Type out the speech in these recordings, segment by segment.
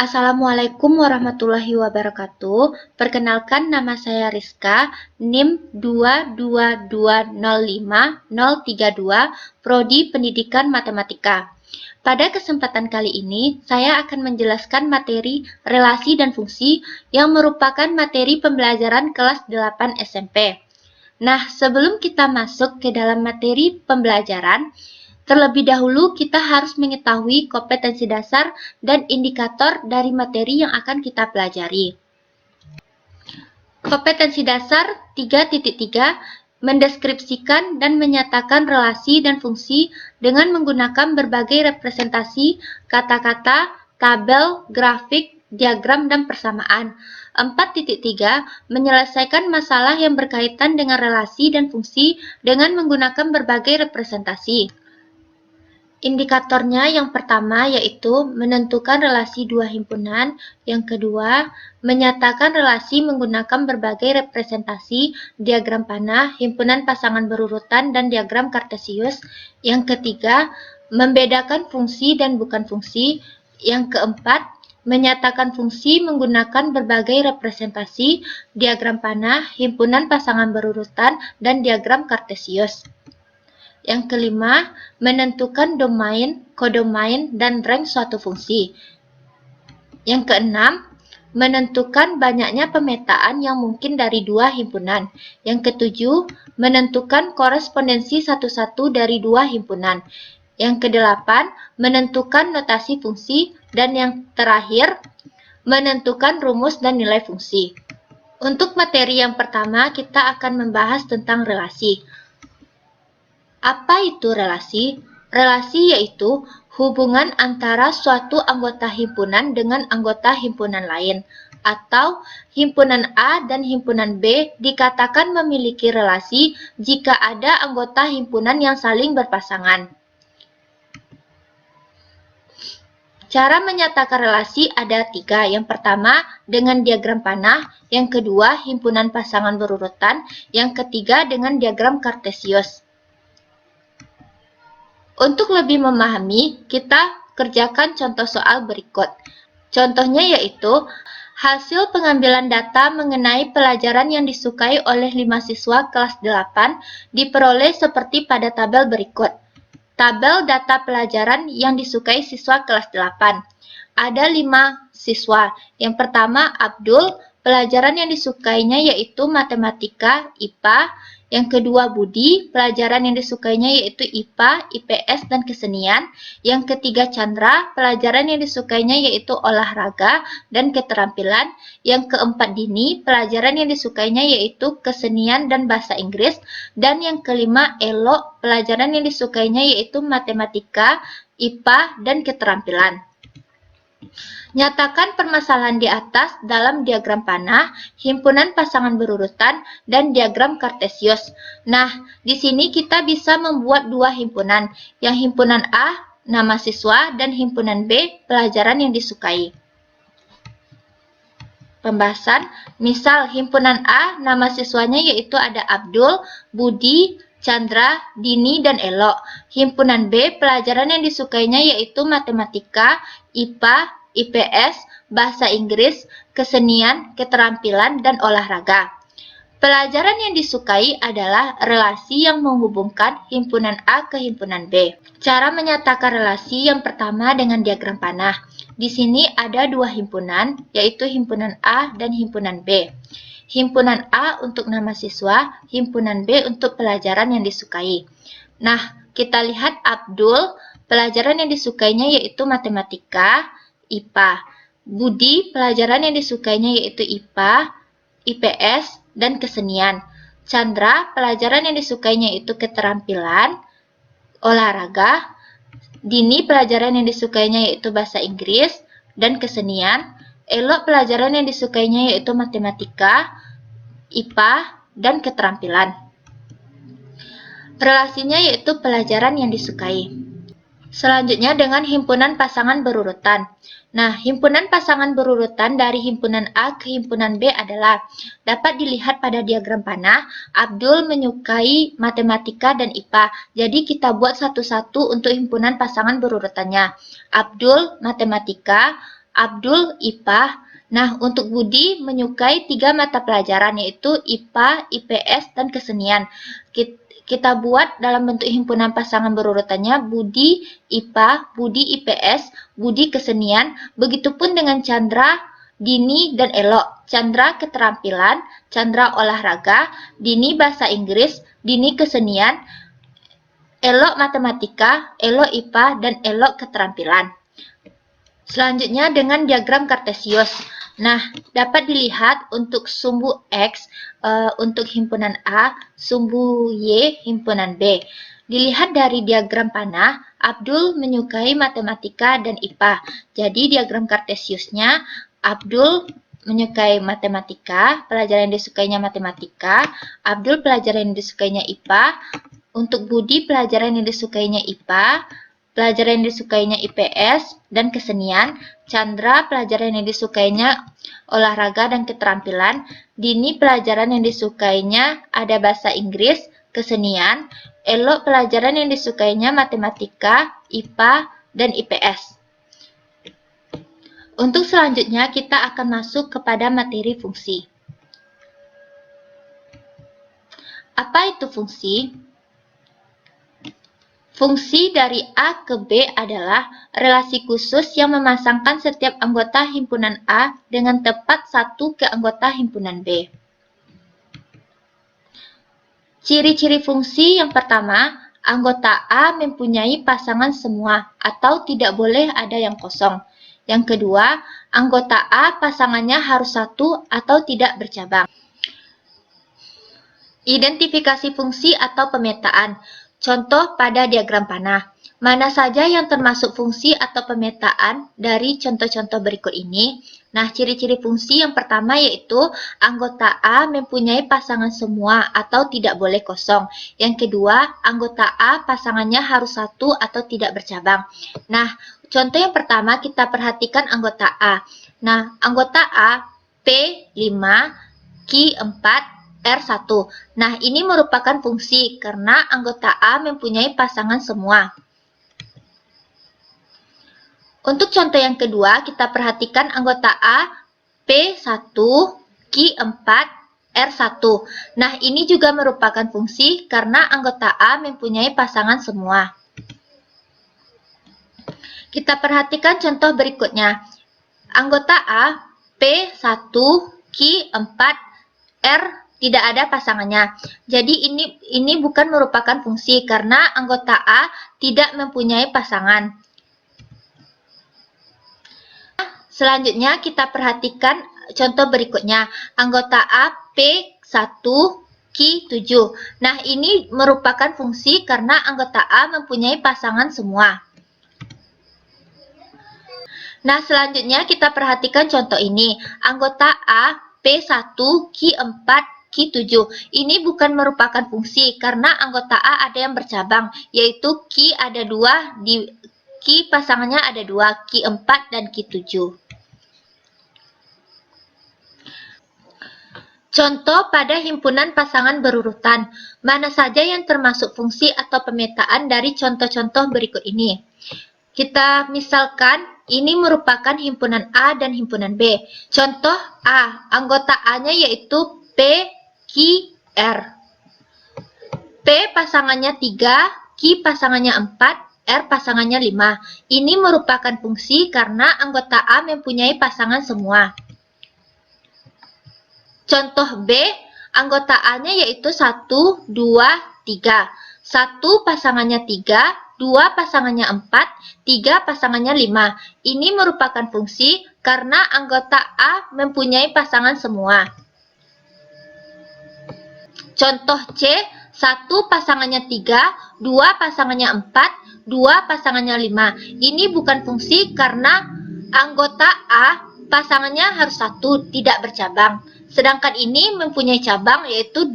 Assalamualaikum warahmatullahi wabarakatuh. Perkenalkan, nama saya Rizka, NIM 222050032, Prodi Pendidikan Matematika. Pada kesempatan kali ini, saya akan menjelaskan materi relasi dan fungsi yang merupakan materi pembelajaran kelas 8 SMP. Nah, sebelum kita masuk ke dalam materi pembelajaran, terlebih dahulu kita harus mengetahui kompetensi dasar dan indikator dari materi yang akan kita pelajari. Kompetensi dasar 3.3 mendeskripsikan dan menyatakan relasi dan fungsi dengan menggunakan berbagai representasi, kata-kata, tabel, grafik, diagram, dan persamaan. 4.3 menyelesaikan masalah yang berkaitan dengan relasi dan fungsi dengan menggunakan berbagai representasi. Indikatornya yang pertama yaitu menentukan relasi dua himpunan, yang kedua menyatakan relasi menggunakan berbagai representasi, diagram panah, himpunan pasangan berurutan, dan diagram kartesius, yang ketiga membedakan fungsi dan bukan fungsi, yang keempat menyatakan fungsi menggunakan berbagai representasi, diagram panah, himpunan pasangan berurutan, dan diagram kartesius. Yang kelima, menentukan domain, kodomain, dan rank suatu fungsi. Yang keenam, menentukan banyaknya pemetaan yang mungkin dari dua himpunan. Yang ketujuh, menentukan korespondensi satu-satu dari dua himpunan. Yang kedelapan, menentukan notasi fungsi. Dan yang terakhir, menentukan rumus dan nilai fungsi. Untuk materi yang pertama, kita akan membahas tentang relasi. Apa itu relasi? Relasi yaitu hubungan antara suatu anggota himpunan dengan anggota himpunan lain, atau himpunan A dan himpunan B dikatakan memiliki relasi jika ada anggota himpunan yang saling berpasangan. Cara menyatakan relasi ada tiga. Yang pertama dengan diagram panah, yang kedua himpunan pasangan berurutan, yang ketiga dengan diagram kartesius. Untuk lebih memahami, kita kerjakan contoh soal berikut. Contohnya yaitu, hasil pengambilan data mengenai pelajaran yang disukai oleh 5 siswa kelas 8 diperoleh seperti pada tabel berikut. Tabel data pelajaran yang disukai siswa kelas 8. Ada 5 siswa. Yang pertama, Abdul, pelajaran yang disukainya yaitu matematika, IPA. Yang kedua, Budi, pelajaran yang disukainya yaitu IPA, IPS, dan kesenian. Yang ketiga, Chandra, pelajaran yang disukainya yaitu olahraga dan keterampilan. Yang keempat, Dini, pelajaran yang disukainya yaitu kesenian dan bahasa Inggris. Dan yang kelima, Elo, pelajaran yang disukainya yaitu matematika, IPA, dan keterampilan. Nyatakan permasalahan di atas dalam diagram panah, himpunan pasangan berurutan, dan diagram kartesius. Nah, di sini kita bisa membuat dua himpunan. Yang himpunan A, nama siswa, dan himpunan B, pelajaran yang disukai. Pembahasan, misal himpunan A, nama siswanya yaitu ada Abdul, Budi, Chandra, Dini, dan Elo. Himpunan B, pelajaran yang disukainya yaitu matematika, IPA, IPS, bahasa Inggris, kesenian, keterampilan, dan olahraga. Pelajaran yang disukai adalah relasi yang menghubungkan himpunan A ke himpunan B. Cara menyatakan relasi yang pertama dengan diagram panah. Di sini ada dua himpunan, yaitu himpunan A dan himpunan B. Himpunan A untuk nama siswa, himpunan B untuk pelajaran yang disukai. Nah, kita lihat Abdul, pelajaran yang disukainya yaitu matematika, IPA. Budi, pelajaran yang disukainya yaitu IPA, IPS, dan kesenian. Chandra, pelajaran yang disukainya yaitu keterampilan, olahraga. Dini, pelajaran yang disukainya yaitu bahasa Inggris, dan kesenian. Elo, pelajaran yang disukainya yaitu matematika, IPA, dan keterampilan. Relasinya yaitu pelajaran yang disukai. Selanjutnya dengan himpunan pasangan berurutan. Nah, himpunan pasangan berurutan dari himpunan A ke himpunan B adalah dapat dilihat pada diagram panah. Abdul menyukai matematika dan IPA. Jadi kita buat satu-satu untuk himpunan pasangan berurutannya. Abdul matematika, Abdul IPA. Nah, untuk Budi menyukai 3 mata pelajaran, yaitu IPA, IPS, dan kesenian. Kita buat dalam bentuk himpunan pasangan berurutannya Budi IPA, Budi IPS, Budi kesenian. Begitupun dengan Chandra, Dini, dan Elok. Chandra keterampilan, Chandra olahraga, Dini bahasa Inggris, Dini kesenian, Elok matematika, Elok IPA, dan Elok keterampilan. Selanjutnya dengan diagram kartesius. Nah, dapat dilihat untuk sumbu X untuk himpunan A, sumbu Y himpunan B. Dilihat dari diagram panah, Abdul menyukai matematika dan IPA. Jadi diagram kartesiusnya, Abdul menyukai matematika, pelajaran yang disukainya matematika, Abdul pelajaran yang disukainya IPA, untuk Budi pelajaran yang disukainya IPA, pelajaran yang disukainya IPS dan kesenian, Chandra pelajaran yang disukainya olahraga dan keterampilan, Dini pelajaran yang disukainya ada bahasa Inggris, kesenian, Elok pelajaran yang disukainya matematika, IPA, dan IPS. Untuk selanjutnya kita akan masuk kepada materi fungsi. Apa itu fungsi? Fungsi dari A ke B adalah relasi khusus yang memasangkan setiap anggota himpunan A dengan tepat satu ke anggota himpunan B. Ciri-ciri fungsi yang pertama, anggota A mempunyai pasangan semua atau tidak boleh ada yang kosong. Yang kedua, anggota A pasangannya harus satu atau tidak bercabang. Identifikasi fungsi atau pemetaan. Contoh pada diagram panah. Mana saja yang termasuk fungsi atau pemetaan dari contoh-contoh berikut ini? Nah, ciri-ciri fungsi yang pertama yaitu anggota A mempunyai pasangan semua atau tidak boleh kosong. Yang kedua, anggota A pasangannya harus satu atau tidak bercabang. Nah, contoh yang pertama kita perhatikan anggota A. Nah, anggota A P5, Q4, R1. Nah, ini merupakan fungsi karena anggota A mempunyai pasangan semua. Untuk contoh yang kedua, kita perhatikan anggota A P1, Q4, R1. Nah, ini juga merupakan fungsi karena anggota A mempunyai pasangan semua. Kita perhatikan contoh berikutnya. Anggota A P1, Q4, R tidak ada pasangannya. Jadi ini bukan merupakan fungsi karena anggota A tidak mempunyai pasangan. Selanjutnya kita perhatikan contoh berikutnya. Anggota A P1, Q7. Nah, ini merupakan fungsi karena anggota A mempunyai pasangan semua. Nah, selanjutnya kita perhatikan contoh ini. Anggota A P1, Q4, Q7. Ini bukan merupakan fungsi karena anggota A ada yang bercabang, yaitu Q ada 2, di Q pasangannya ada 2, Q4 dan Q7. Contoh pada himpunan pasangan berurutan. Mana saja yang termasuk fungsi atau pemetaan dari contoh-contoh berikut ini? Kita misalkan ini merupakan himpunan A dan himpunan B. Contoh A, anggota A-nya yaitu P, Q, R. P pasangannya 3, Q pasangannya 4, R pasangannya 5. Ini merupakan fungsi karena anggota A mempunyai pasangan semua. Contoh B, anggota A-nya yaitu 1, 2, 3. 1 pasangannya 3, 2 pasangannya 4, 3 pasangannya 5. Ini merupakan fungsi karena anggota A mempunyai pasangan semua. Contoh C, 1 pasangannya 3, 2 pasangannya 4, 2 pasangannya 5. Ini bukan fungsi karena anggota A pasangannya harus 1, tidak bercabang. Sedangkan ini mempunyai cabang yaitu 2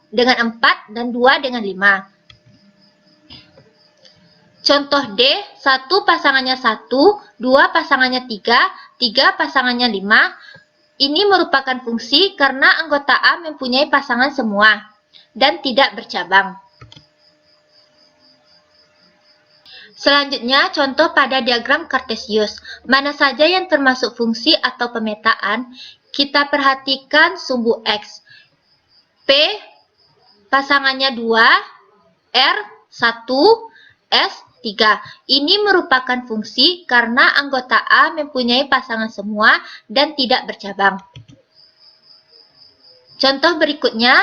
dengan 4 dan 2 dengan 5. Contoh D, 1 pasangannya 1, 2 pasangannya 3, 3 pasangannya 5. Ini merupakan fungsi karena anggota A mempunyai pasangan semua dan tidak bercabang. Selanjutnya, contoh pada diagram Cartesius. Mana saja yang termasuk fungsi atau pemetaan, kita perhatikan sumbu X. P pasangannya 2, R 1, S 3. Ini merupakan fungsi karena anggota A mempunyai pasangan semua dan tidak bercabang. Contoh berikutnya,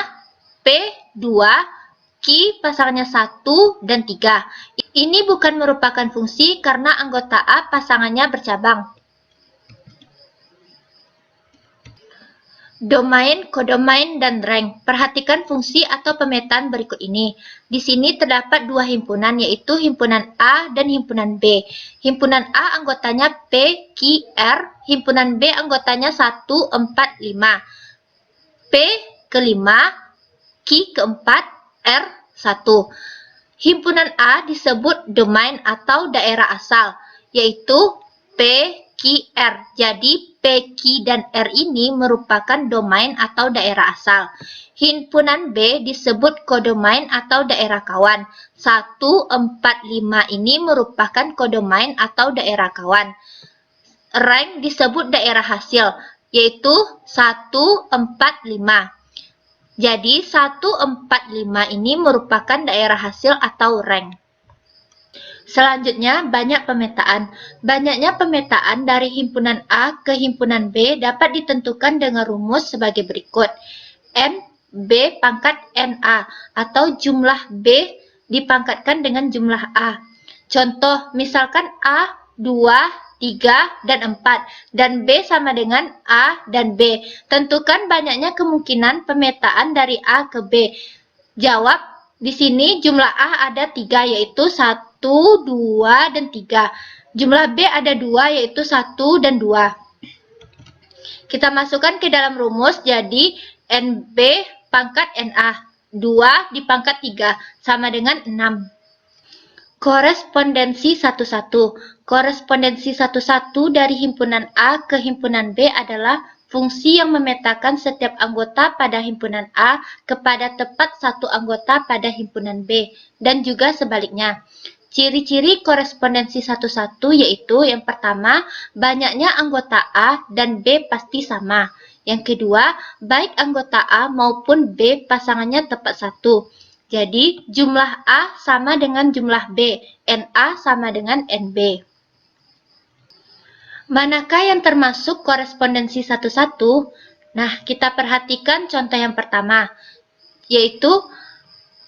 P2, Q pasangannya 1 dan 3. Ini bukan merupakan fungsi karena anggota A pasangannya bercabang. Domain, kodomain, dan rank. Perhatikan fungsi atau pemetaan berikut ini. Di sini terdapat dua himpunan, yaitu himpunan A dan himpunan B. Himpunan A anggotanya P, Q, R. Himpunan B anggotanya 1, 4, 5. P kelima, Q keempat, R 1. Himpunan A disebut domain atau daerah asal, yaitu P, Q, R. Jadi, P, Q, dan R ini merupakan domain atau daerah asal. Himpunan B disebut kodomain atau daerah kawan. 1, 4, 5 ini merupakan kodomain atau daerah kawan. Rank disebut daerah hasil, yaitu 1, 4, 5. Jadi, 1, 4, 5 ini merupakan daerah hasil atau rank. Selanjutnya, banyak pemetaan. Banyaknya pemetaan dari himpunan A ke himpunan B dapat ditentukan dengan rumus sebagai berikut. N B pangkat NA atau jumlah B dipangkatkan dengan jumlah A. Contoh, misalkan A 2, 3, dan 4, dan B sama dengan A dan B. Tentukan banyaknya kemungkinan pemetaan dari A ke B. Jawab, di sini jumlah A ada 3, yaitu 1, 2, dan 3. Jumlah B ada 2, yaitu 1 dan 2. Kita masukkan ke dalam rumus, jadi NB pangkat NA. 2 dipangkat 3, sama dengan 6. Korespondensi 1-1. Korespondensi 1-1 dari himpunan A ke himpunan B adalah fungsi yang memetakan setiap anggota pada himpunan A kepada tepat satu anggota pada himpunan B, dan juga sebaliknya. Ciri-ciri korespondensi 1-1 yaitu yang pertama, banyaknya anggota A dan B pasti sama. Yang kedua, baik anggota A maupun B pasangannya tepat satu. Jadi, jumlah A sama dengan jumlah B, NA sama dengan NB. Manakah yang termasuk korespondensi 1-1? Nah, kita perhatikan contoh yang pertama, yaitu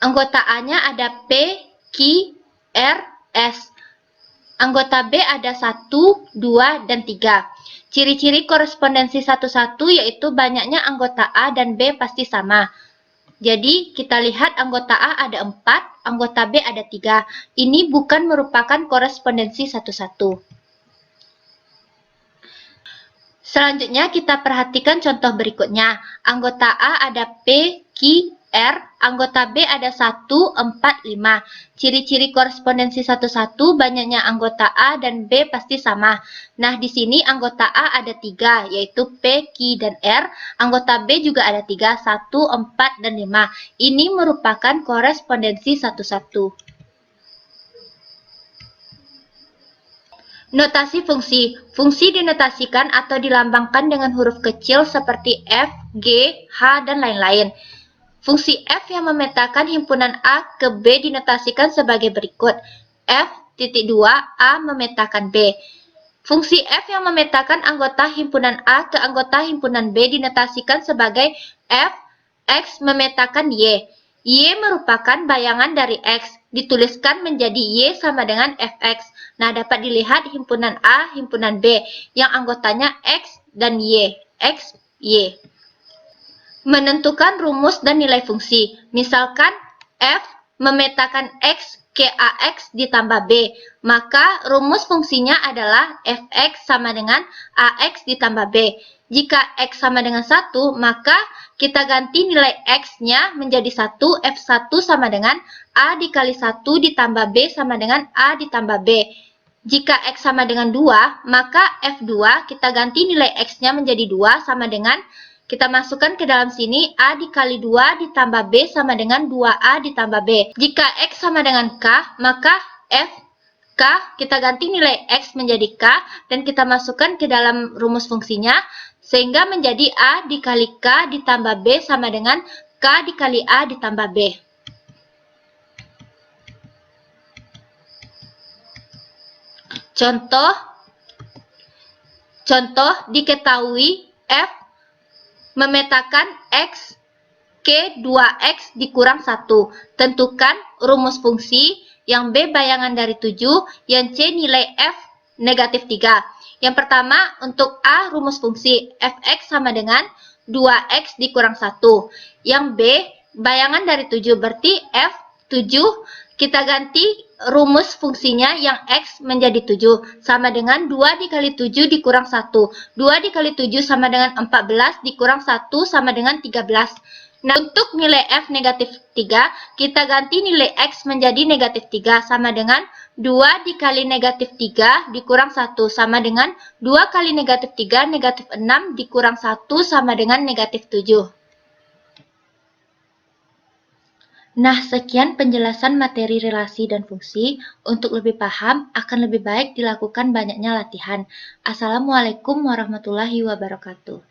anggota A-nya ada P, Q, R, S. Anggota B ada 1, 2, dan 3. Ciri-ciri korespondensi 1-1 yaitu banyaknya anggota A dan B pasti sama. Jadi, kita lihat anggota A ada 4, anggota B ada 3. Ini bukan merupakan korespondensi 1-1. Selanjutnya, kita perhatikan contoh berikutnya. Anggota A ada P, Q, R, anggota B ada 1, 4, 5. Ciri-ciri korespondensi 1-1, banyaknya anggota A dan B pasti sama. Nah, di sini anggota A ada 3, yaitu P, Q, dan R. Anggota B juga ada 3, 1, 4, dan 5. Ini merupakan korespondensi 1-1. Notasi fungsi. Fungsi dinotasikan atau dilambangkan dengan huruf kecil seperti F, G, H, dan lain-lain. Fungsi F yang memetakan himpunan A ke B dinotasikan sebagai berikut. F.2 A memetakan B. Fungsi F yang memetakan anggota himpunan A ke anggota himpunan B dinotasikan sebagai F, X memetakan Y. Y merupakan bayangan dari X, dituliskan menjadi Y sama dengan Fx. Nah, dapat dilihat himpunan A, himpunan B, yang anggotanya X dan Y. X, Y. Menentukan rumus dan nilai fungsi. Misalkan F memetakan X ke AX ditambah B, maka rumus fungsinya adalah Fx sama dengan AX ditambah B. Jika X sama dengan 1, maka kita ganti nilai X-nya menjadi 1, F1 sama dengan A dikali 1 ditambah B sama dengan A ditambah B. Jika X sama dengan 2, maka F2 kita ganti nilai X-nya menjadi 2 sama dengan, kita masukkan ke dalam sini, A dikali 2 ditambah B sama dengan 2A ditambah B. Jika X sama dengan K, maka F K, kita ganti nilai X menjadi K, dan kita masukkan ke dalam rumus fungsinya, sehingga menjadi A dikali K ditambah B sama dengan K dikali A ditambah B. Contoh diketahui F memetakan X K 2X dikurang 1. Tentukan rumus fungsi yang B bayangan dari 7, yang C nilai F negatif 3. Yang pertama, untuk A rumus fungsi Fx sama dengan 2X dikurang 1. Yang B bayangan dari 7, berarti F 7, kita ganti rumus fungsinya yang X menjadi 7, sama dengan 2 dikali 7 dikurang 1. 2 dikali 7 sama dengan 14, dikurang 1 sama dengan 13. Nah, untuk nilai F negatif 3, kita ganti nilai X menjadi negatif 3, sama dengan 2 dikali negatif 3 dikurang 1, sama dengan 2 kali negatif 3, negatif 6, dikurang 1, sama dengan negatif 7. Nah, sekian penjelasan materi relasi dan fungsi. Untuk lebih paham, akan lebih baik dilakukan banyaknya latihan. Assalamualaikum warahmatullahi wabarakatuh.